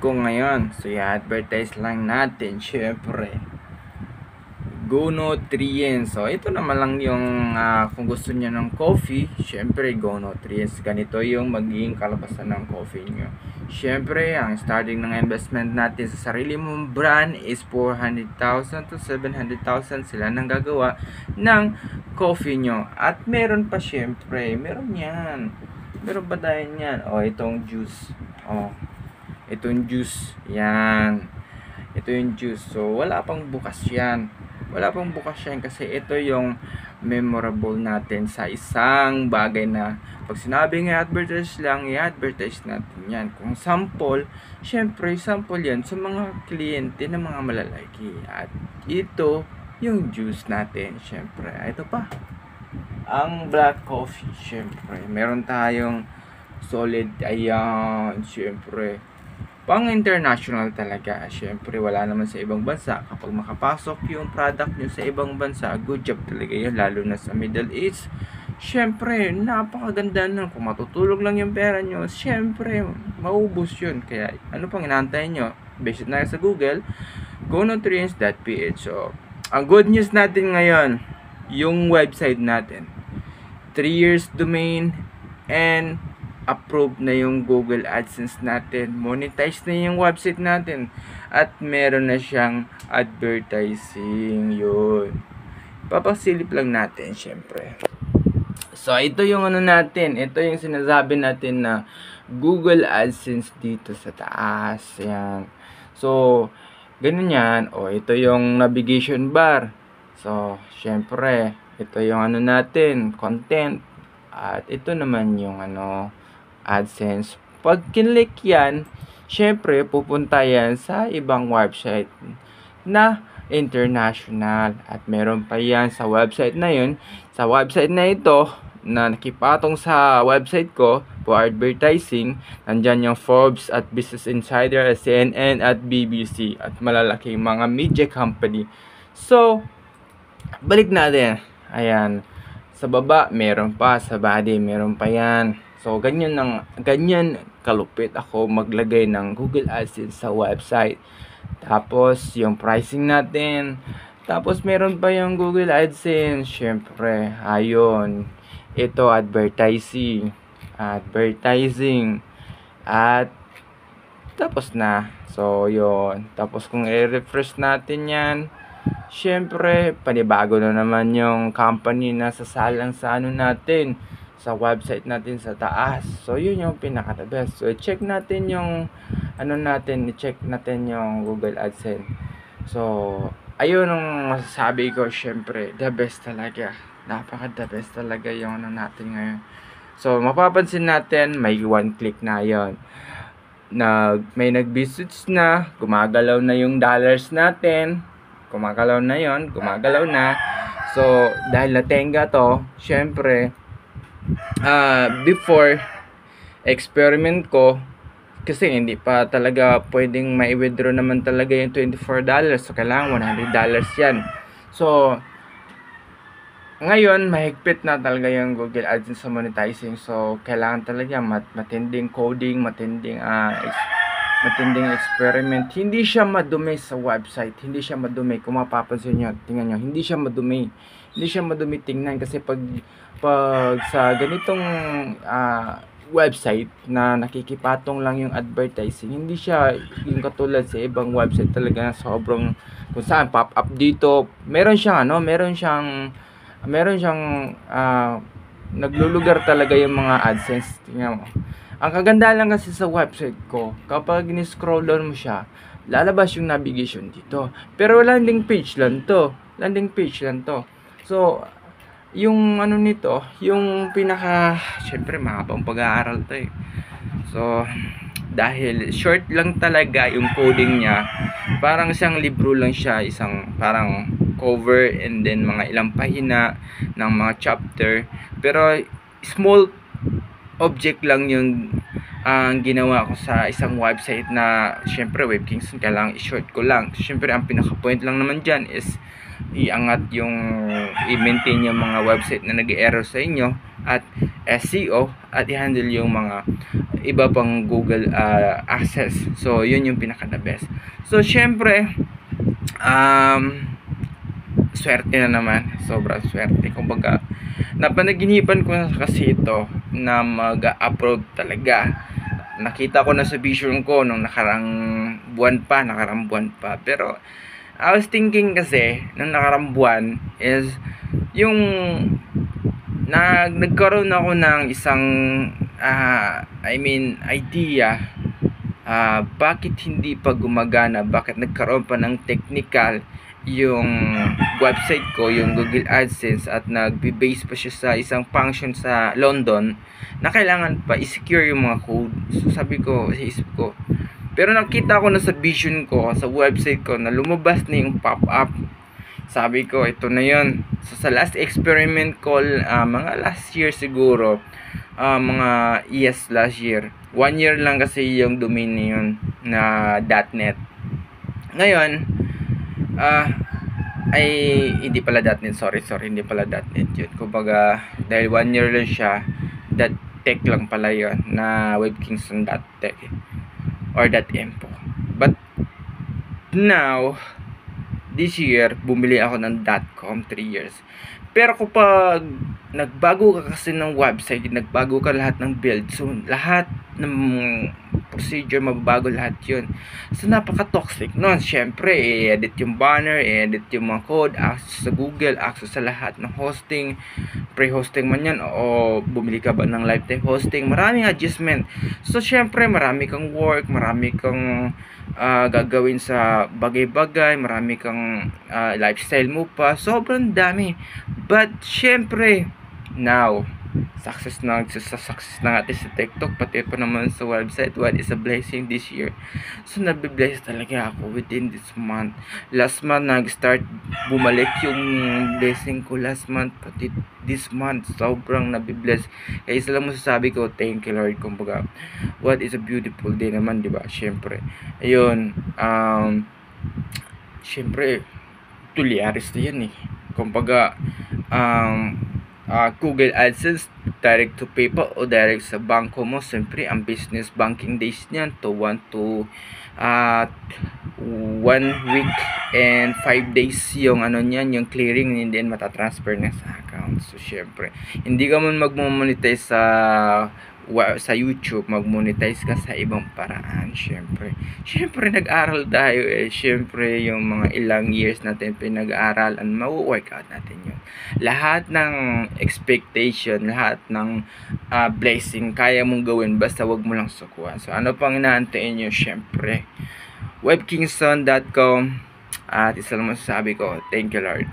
Ko ngayon. So, i-advertise lang natin, syempre. Go Nutrients. So, ito naman lang yung kung gusto niyo ng coffee, syempre Go Nutrients. Ganito yung magiging kalabasan ng coffee nyo. Syempre, ang starting ng investment natin sa sarili mong brand is 400,000 to 700,000 sila nang gagawa ng coffee nyo. At meron pa syempre, meron yan. Meron pa tayo yan. Itong juice. Itong juice. Yan. Ito yung juice. So, wala pang bukas yan. Wala pang bukas yan kasi ito yung memorable natin sa isang bagay na pag sinabing i-advertise lang, i-advertise natin yan. Kung sample, syempre, sample yan sa mga kliyente ng mga malalaki. At ito, yung juice natin, syempre. Ito pa. Ang black coffee, syempre. Meron tayong solid, ayan, syempre pang international talaga. Syempre wala naman sa ibang bansa. Kapag makapasok yung product nyo sa ibang bansa, good job talaga yun, lalo na sa Middle East. Syempre napakaganda nun. Kung matutulog lang yung pera nyo, syempre maubos yun. Kaya ano pang inaantay nyo, visit na sa Google, gonutrients.ph. So ang good news natin ngayon, yung website natin 3 years domain and approved na yung Google AdSense natin. Monetize na yung website natin. At meron na siyang advertising. Yun. Papasilip lang natin, syempre. So, ito yung ano natin. Ito yung sinasabi natin na Google AdSense dito sa taas. Yan. So, ganun yan. Ito yung navigation bar. So, syempre, ito yung ano natin, content. At ito naman yung AdSense. Pag kinlik yan, syempre pupunta yan sa ibang website na international. At meron pa yan sa website na yun. Sa website na ito, na nakipatong sa website ko for advertising, nandyan yung Forbes at Business Insider at CNN at BBC at malalaking mga media company. So, balik natin. Ayan. Sa baba, meron pa. Sa body, meron pa yan. So, ganyan kalupit ako maglagay ng Google AdSense sa website. Tapos, yung pricing natin. Tapos, meron pa yung Google AdSense. Syempre, ayun. Ito, advertising. At, tapos na. So, yun. Tapos, kung i-refresh natin yan, syempre, panibago na naman yung company na sasalang sa natin, sa website natin sa taas. So, yun yung pinaka-the best. So, check natin yung i-check natin yung Google AdSense. So, ayun ang masasabi ko, syempre, the best talaga. Napaka-the best talaga yung natin ngayon. So, mapapansin natin, may one click na yon. May nag-visits na, gumagalaw na yung dollars natin. Gumagalaw na. So, dahil natenga to, syempre, before experiment ko, kasi hindi pa talaga pwedeng ma-withdraw naman talaga yung $24. So, kailangan $100 yan. So, ngayon, mahigpit na talaga yung Google AdSense sa monetizing. So, kailangan talaga matinding coding, matinding experiment. Hindi siya madumi sa website. Hindi siya madumi. Kung mapapansin nyo, tingnan nyo, hindi siya madumi. Hindi siya madumi tingnan kasi pag sa ganitong website na nakikipatong lang yung advertising, hindi siya yung katulad sa ibang website talaga na sobrang kung saan pop-up dito. Meron siyang naglulugar talaga yung mga AdSense. Tingnan mo. Ang kaganda lang kasi sa website ko, kapag ni-scroll down mo siya, lalabas yung navigation dito. Pero landing page lang to. So, yung nito, yung syempre mahabang pag-aaral to eh. So, dahil short lang talaga yung coding niya, parang isang libro lang siya, isang parang cover and then mga ilang pahina ng mga chapter. Pero small object lang yung ginawa ko sa isang website na syempre WebKingston, kailangan i-short ko lang. Syempre ang pinaka-point lang naman dyan is iangat yung i-maintain yung mga website na nag-error sa inyo, at SEO, at i-handle yung mga iba pang Google access. So yun yung pinaka the best. So syempre swerte na naman, sobrang swerte. Kumbaga napanaginipan ko na kasi ito na mag-upload talaga. Nakita ko na sa vision ko nung nakarang buwan pa. Pero I was thinking kasi nung nakarang buwan is yung nagkaroon ako ng isang idea, bakit hindi pa gumagana, bakit nagkaroon pa ng technical yung website ko, yung Google AdSense, at nagbe-base pa siya sa isang function sa London na kailangan pa i-secure yung mga code. So sabi ko sa isip ko, pero nakita ko na sa vision ko, sa website ko, na lumabas na yung pop-up. Sabi ko, ito na yun. So sa last experiment ko, mga last year siguro, last year, 1 year lang kasi yung domain na yun na .net. Ngayon hindi pala .net, sorry, hindi pala .net yun. Kumbaga dahil 1 year lang siya, .tech lang pala yun, na webkingston.tech or .info. But now this year bumili ako ng .com 3 years. Pero kapag nagbago ka kasi ng website, nagbago ka lahat ng build, so lahat ng procedure mababago lahat yun. So napaka-toxic nun. Syempre, i-edit yung banner, i-edit yung mga code, access sa Google, access sa lahat ng hosting, pre-hosting man yan, o bumili ka ba ng lifetime hosting, maraming adjustment. So syempre, marami kang work, marami kang gagawin sa bagay-bagay, marami kang lifestyle mo pa, sobrang dami. But syempre, now success na natin sa TikTok, pati pa naman sa website. What is a blessing this year. So nabibless talaga ako within this month. Last month nag-start bumalik yung blessing ko last month, pati this month sobrang nabibless. Kaya isa lang masasabi ko, thank you Lord. Kumbaga, what is a beautiful day naman, diba? Syempre ayun, syempre tulyaris na yan eh. Kumbaga Google AdSense, direct to PayPal o direct sa bangko mo. Siyempre, ang business banking days niyan to 1 week and 5 days yung niyan, yung clearing, and then matatransfer na sa account. So, syempre, hindi ka man magmo-monetize sa YouTube, mag-monetize ka sa ibang paraan. Syempre nag-aral tayo eh. Syempre yung mga ilang years natin pinag-aaralan, ma-work out natin yun. Lahat ng expectation, lahat ng blessing kaya mong gawin, basta wag mo lang sukuan. So ano pang inaantayin nyo? Syempre webkingston.com, at isa lang masasabi ko, thank you Lord.